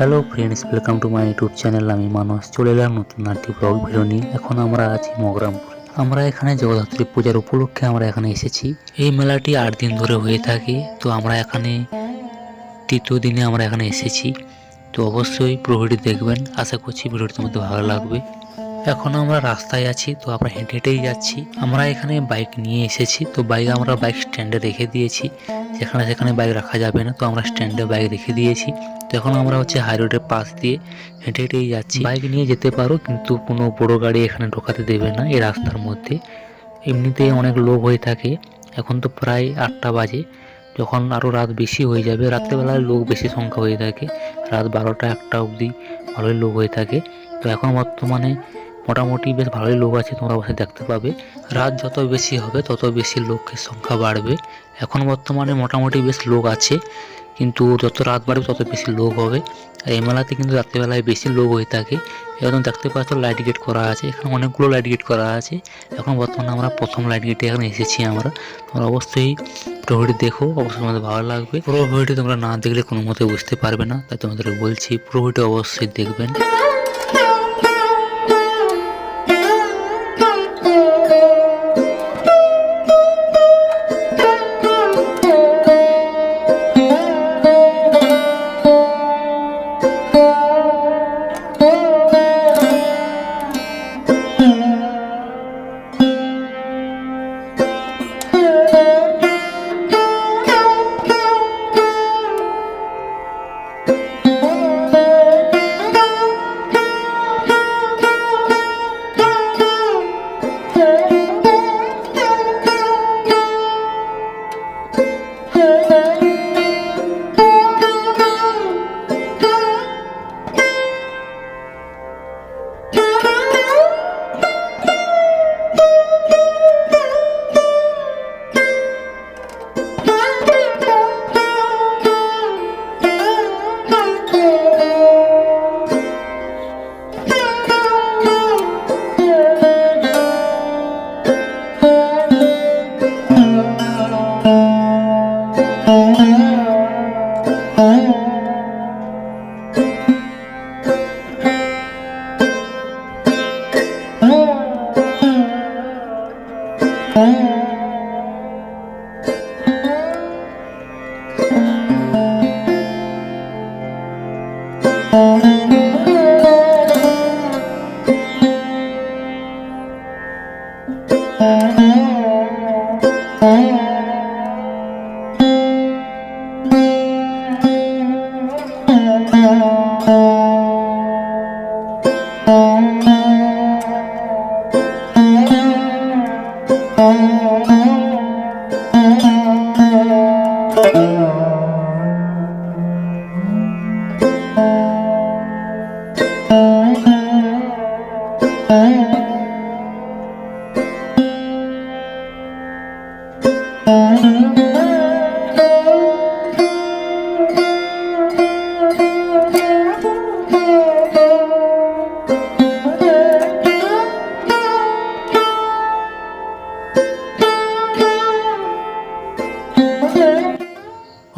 Hello friends, welcome to my YouTube channel. আমি মানস চলে এলাম নতুন আরেকটি ব্লগ ভিডিও নিয়ে। এখন আমরা আছি মগরামপুরে। আমরা এখানে জগদ্ধাত্রী পূজার উপলক্ষে আমরা এখানে এসেছি। এই মেলাটি 8 দিন ধরে হয়ে থাকে। তো আমরা এখানে তৃতীয় দিনে আমরা এখানে এসেছি। তো অবশ্যই পুরো ভিডিও দেখবেন, আশা করছি ভিডিওটি তোমাদের ভালো লাগবে। এখন আমরা রাস্তায় আছি, তো আমরা হেঁটে হেঁটেই যাচ্ছি। আমরা এখানে বাইক নিয়ে এসেছি, তো আমরা বাইক স্ট্যান্ডে রেখে দিয়েছি। যেখানে সেখানে বাইক রাখা যাবে না, তো আমরা স্ট্যান্ডে বাইক রেখে দিয়েছি। তো এখন আমরা হাই রোডের পাশ দিয়ে হেঁটে হেঁটেই যাচ্ছি। বাইক নিয়ে যেতে পারো, কিন্তু কোনো বড় গাড়ি এখানে ঢোকাতে দেবে না এই রাস্তার মধ্যে। এমনিতেই অনেক লোক হয়ে থাকে। এখন তো প্রায় 8টা বাজে। যখন আরও রাত বেশি হয়ে যাবে, রাত্রেবেলায় লোক বেশি সংখ্যা হয়ে থাকে। রাত 12টা 1টা অবধি ভালোই লোক হয়ে থাকে। তো এখন বর্তমানে মোটামুটি বেশ ভালোই লোক আছে, তোমরা অবশ্যই দেখতে পাবে। রাত যত বেশি হবে তত বেশি লোকের সংখ্যা বাড়বে। এখন বর্তমানে মোটামুটি বেশ লোক আছে, কিন্তু যত রাত বাড়বে তত বেশি লোক হবে। আর এই মেলাতে কিন্তু রাত্রেবেলায় বেশি লোক হয়ে থাকে। এখন দেখতে পাচ্ছ লাইট গেট করা আছে, এখানে অনেকগুলো লাইট গেট করা আছে। এখন বর্তমানে আমরা প্রথম লাইট গেটে এখানে এসেছি আমরা। তোমরা অবশ্যই পুরো ভিডিও দেখো, অবশ্যই তোমাদের ভালো লাগবে। পুরো ভিডিও তোমরা না দেখলে কোনো মতে বুঝতে পারবে না, তাই তোমাদের বলছি পুরো ভিডিও অবশ্যই দেখবেন।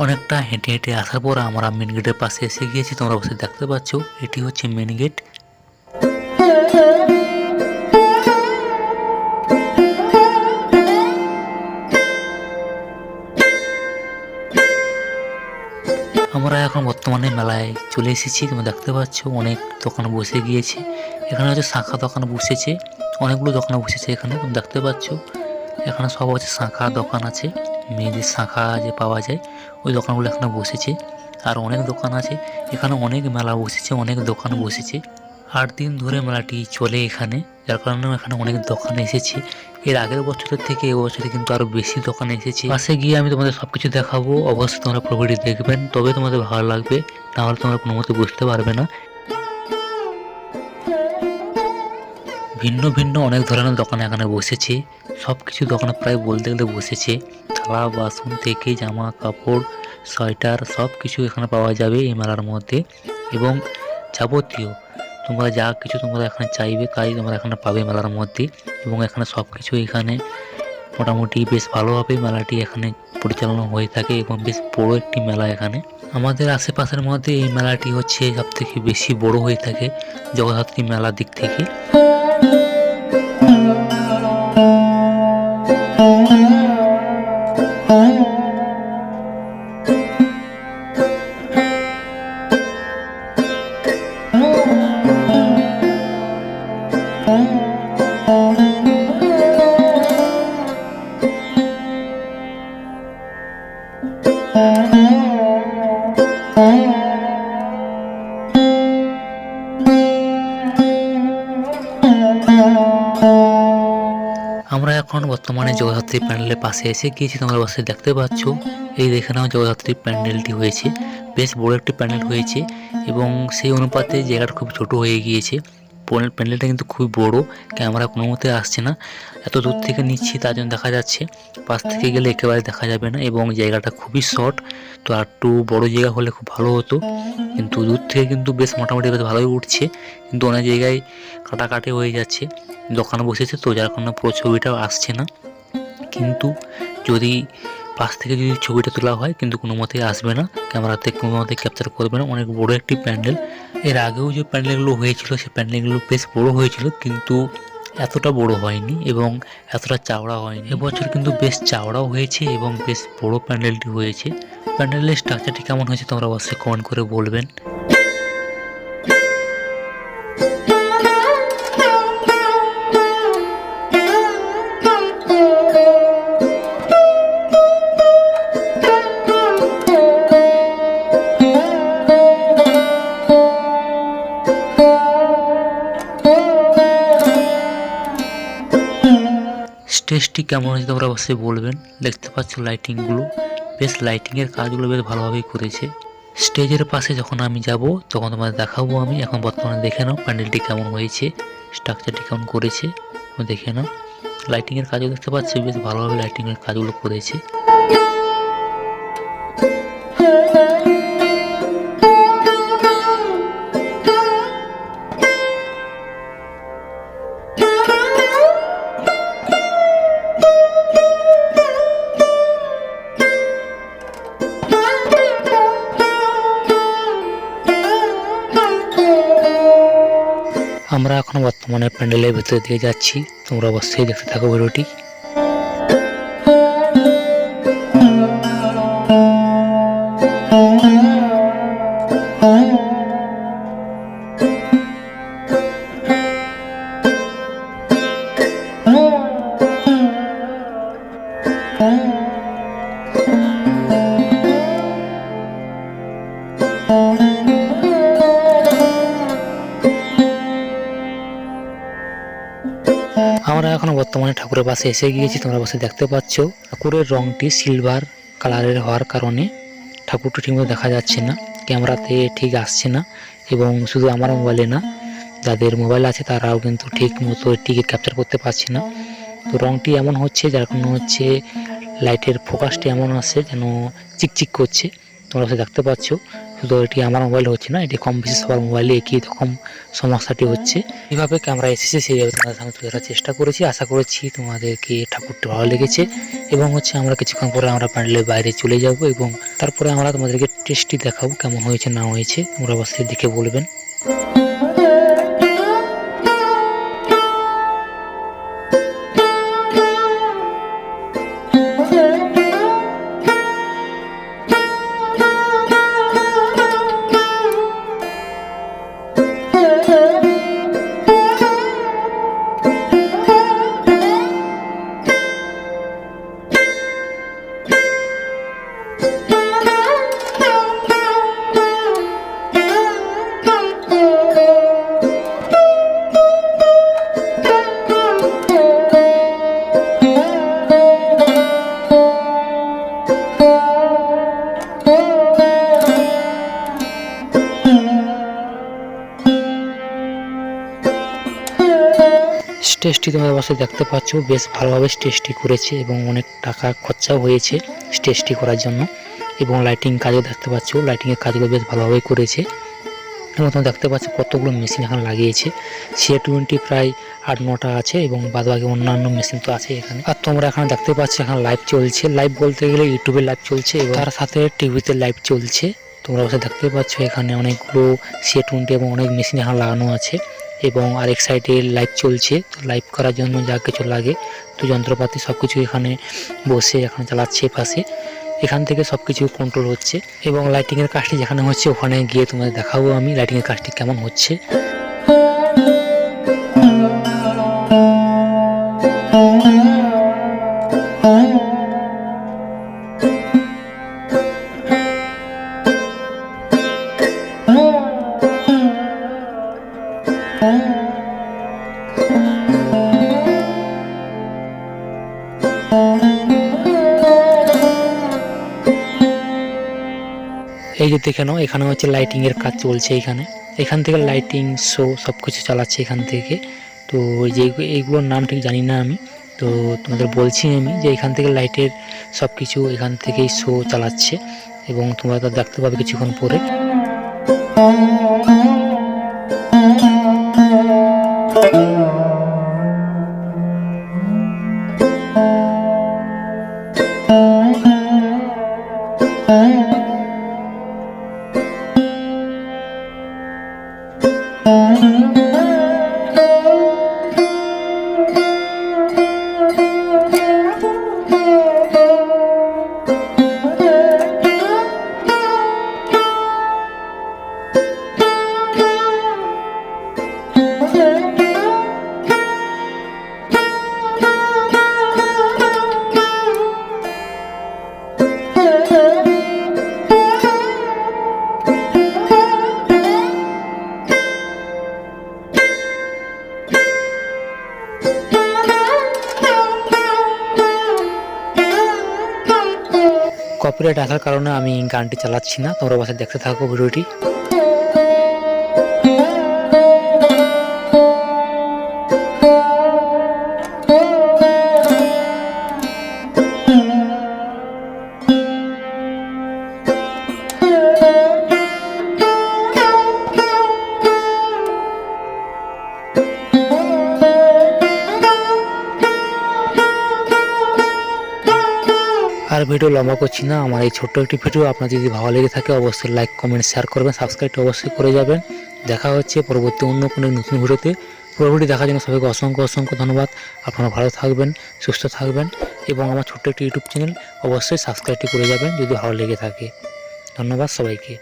অনেকটা হেঁটে হেঁটে আসার পর আমরা মেন গেটের পাশে এসে গিয়েছি। তোমরা অবশ্যই দেখতে পাচ্ছ এটি হচ্ছে মেন গেট। আমরা এখন বর্তমানে মেলায় চলে এসেছি। তোমরা দেখতে পাচ্ছ অনেক দোকান বসে গিয়েছে। এখানে শাখা দোকান বসেছে, অনেকগুলো দোকান বসেছে এখানে। তোমরা দেখতে পাচ্ছ এখানে সব শাখা দোকান আছে। মেয়েদের শাখা যে পাওয়া যায় ওই দোকানগুলো এখানে বসেছে। আর অনেক দোকান আছে এখানে, অনেক মেলা বসেছে, অনেক দোকান বসেছে। 8 দিন ধরে মেলাটি চলে এখানে, যার কারণে এখানে অনেক দোকান এসেছে। এর আগের বছরের থেকে এবছরে কিন্তু আরো বেশি দোকান এসেছে। পাশে গিয়ে আমি তোমাদের সবকিছু দেখাবো, অবশ্যই তোমরা পুরো ভিডিও দেখবেন, তবে তোমাদের ভালো লাগবে, নাহলে তোমরা কোনো মতে বুঝতে পারবে না। ভিন্ন ভিন্ন অনেক ধরনের দোকান এখানে বসেছে। সবকিছু দোকানে প্রায় বলতে গেলে বসেছে। থালা বাসন থেকে জামা কাপড়, সোয়েটার সব কিছু এখানে পাওয়া যাবে এই মেলার মধ্যে। এবং যাবতীয় তোমরা যা কিছু তোমরা এখানে চাইবে তাই তোমরা এখানে পাবে মেলার মধ্যে। এবং এখানে সব কিছু এখানে মোটামুটি বেশ ভালোভাবে মেলাটি এখানে পরিচালনা হয়ে থাকে, এবং বেশ বড় একটি মেলা এখানে। আমাদের আশেপাশের মধ্যে এই মেলাটি হচ্ছে সব থেকে বেশি বড় হয়ে থাকে জগদ্ধাত্রী মেলার দিক থেকে। আমরা এখন বর্তমানে জগদ্ধাত্রী প্যান্ডেলের পাশে এসে গিয়েছি, তোমরা অবশ্যই দেখতে পাচ্ছ। এই দেখে নাও জগদ্ধাত্রী প্যান্ডেলটি হয়েছে, বেশ বড় একটি প্যান্ডেল হয়েছে এবং সেই অনুপাতে জায়গাটা খুব ছোট হয়ে গিয়েছে। প্যান্ডেলটা কিন্তু খুবই বড়, ক্যামেরা কোনো মতে আসছে না, এত দূর থেকে নিচ্ছি তার জন্য দেখা যাচ্ছে, পাশ থেকে গেলে একেবারে দেখা যাবে না এবং জায়গাটা খুবই শর্ট। তো আর একটু বড় জায়গা হলে খুব ভালো হতো, কিন্তু দূর থেকে কিন্তু বেশ মোটামুটি বেশ ভালোই উঠছে, কিন্তু অনেক জায়গায় কাটাকাটি হয়ে যাচ্ছে, দোকান বসেছে তো যার কারণে পুরো ছবিটাও আসছে না। কিন্তু যদি পাশ থেকে যদি ছবিটা তোলা হয় কিন্তু কোনো মতেই আসবে না, ক্যামেরাতে কোনো মতে ক্যাপচার করবে না। অনেক বড় একটি প্যান্ডেল, এর আগেও যে প্যান্ডেলগুলো হয়েছিল সেই প্যান্ডেলগুলো বেশ বড় হয়েছিল কিন্তু এতটা বড় হয়নি এবং এতটা চাওড়া হয়নি। এবছর কিন্তু বেশ চাওড়াও হয়েছে এবং বেশ বড় প্যান্ডেলটি হয়েছে। প্যান্ডেলের স্ট্রাকচারটি কেমন হয়েছে তোমরা অবশ্যই কমেন্ট করে বলবেন। স্টেজটি কেমন হয়েছে তোমরা অবশ্যই বলবেন। দেখতে পাচ্ছ লাইটিংগুলো, বেশ লাইটিংয়ের কাজগুলো বেশ ভালোভাবেই করেছে। স্টেজের পাশে যখন আমি যাব তখন তোমাদের দেখাবো আমি। এখন বর্তমানে দেখে নাও প্যান্ডেলটি কেমন হয়েছে, স্ট্রাকচারটি কেমন করেছে দেখে নাও। লাইটিংয়ের কাজও দেখতে পাচ্ছি, বেশ ভালোভাবে লাইটিংয়ের কাজগুলো করেছে। আমরা এখন বর্তমানে প্যান্ডেলের ভেতর দিয়ে যাচ্ছি, তোমরা অবশ্যই দেখতে থাকো ভিডিওটি। আমরা এখন বর্তমানে ঠাকুরের পাশে এসে গিয়েছি, তোমরা অবশ্যই দেখতে পাচ্ছ। ঠাকুরের রংটি সিলভার কালারের হওয়ার কারণে ঠাকুরটা ঠিকমতো দেখা যাচ্ছে না, ক্যামেরাতে ঠিক আসছে না এবং শুধু আমার মোবাইলে না, যাদের মোবাইল আছে তারাও কিন্তু ঠিক মতো এটিকে ক্যাপচার করতে পারছে না। তো রংটি এমন হচ্ছে যার কারণে হচ্ছে লাইটের ফোকাসটি এমন আসছে যেন চিকচিক করছে, তোমরা দেখতে পাচ্ছ। শুধু এটি আমার মোবাইল হচ্ছে না, এটি কম বেশি সবার মোবাইলে একই রকম সমস্যাটি হচ্ছে। এইভাবে ক্যামেরা এসেছে সেইভাবে তোমাদের সামনে তুলে ধরার চেষ্টা করেছি। আশা করেছি তোমাদেরকে ঠাকুরটি ভালো লেগেছে এবং হচ্ছে আমরা কিছুক্ষণ পরে আমরা প্যান্ডেলের বাইরে চলে যাব এবং তারপরে আমরা তোমাদেরকে টেস্টটি দেখাবো কেমন হয়েছে না হয়েছে, তোমরা অবশ্যই দেখে বলবেন। স্টেজটি তোমরা অবশ্যই দেখতে পাচ্ছ, বেশ ভালোভাবে স্টেজটি করেছে এবং অনেক টাকা খরচাও হয়েছে স্টেজটি করার জন্য এবং লাইটিং কাজও দেখতে পাচ্ছ, লাইটিংয়ের কাজগুলো বেশ ভালোভাবে করেছে এবং তোমরা দেখতে পাচ্ছ কতগুলো মেশিন এখানে লাগিয়েছে। CA20 প্রায় 8-9টা আছে এবং বাদবাকি অন্যান্য মেশিন তো আছে এখানে। আর তোমরা এখানে দেখতে পাচ্ছ এখানে লাইভ চলছে, লাইভ বলতে গেলে ইউটিউবে লাইভ চলছে এবং তার সাথে টিভিতে লাইভ চলছে তোমরা অবশ্যই দেখতে পাচ্ছ এখানে অনেকগুলো C20 এবং অনেক মেশিন এখানে লাগানো আছে এবং আরেক সাইডে লাইভ চলছে। তো লাইভ করার জন্য যা কিছু লাগে তো যন্ত্রপাতি সব কিছু এখানে বসে এখানে চালাচ্ছে পাশে। এখান থেকে সব কিছু কন্ট্রোল হচ্ছে এবং লাইটিংয়ের কাজটি যেখানে হচ্ছে ওখানে গিয়ে তোমাদের দেখাবো আমি লাইটিংয়ের কাজটি কেমন হচ্ছে। এই যে দেখে নাও এখানে হচ্ছে লাইটিং এর কাজ চলছে। এখান থেকে লাইটিং শো সবকিছু চালাচ্ছে এখান থেকে। তো যে এইগুলোর নাম ঠিক জানি না আমি, তো তোমাদের বলছি আমি যে এখান থেকে লাইটের সবকিছু এখান থেকেই শো চালাচ্ছে এবং তোমরা তা দেখতে পাবে কিছুক্ষণ পরে। কপিরাইট আসার কারণে আমি গানটি চালাচ্ছি না, তোমরা বাসায় দেখতে থাকো ভিডিওটি। আর ভিডিও লম্বা করছি না, আমার এই ছোট্ট একটি ভিডিও আপনার যদি ভালো লেগে থাকে অবশ্যই লাইক কমেন্ট শেয়ার করবেন, সাবস্ক্রাইব অবশ্যই করে যাবেন। দেখা হচ্ছে পরবর্তী অন্য কোনো নতুন ভিডিওতে। পুরোপুরি দেখার জন্য সবাইকে অসংখ্য অসংখ্য ধন্যবাদ। আপনারা ভালো থাকবেন, সুস্থ থাকবেন এবং আমার ছোট্ট একটি ইউটিউব চ্যানেল অবশ্যই সাবস্ক্রাইবটি করে যাবেন যদি ভালো লেগে থাকে। ধন্যবাদ সবাইকে।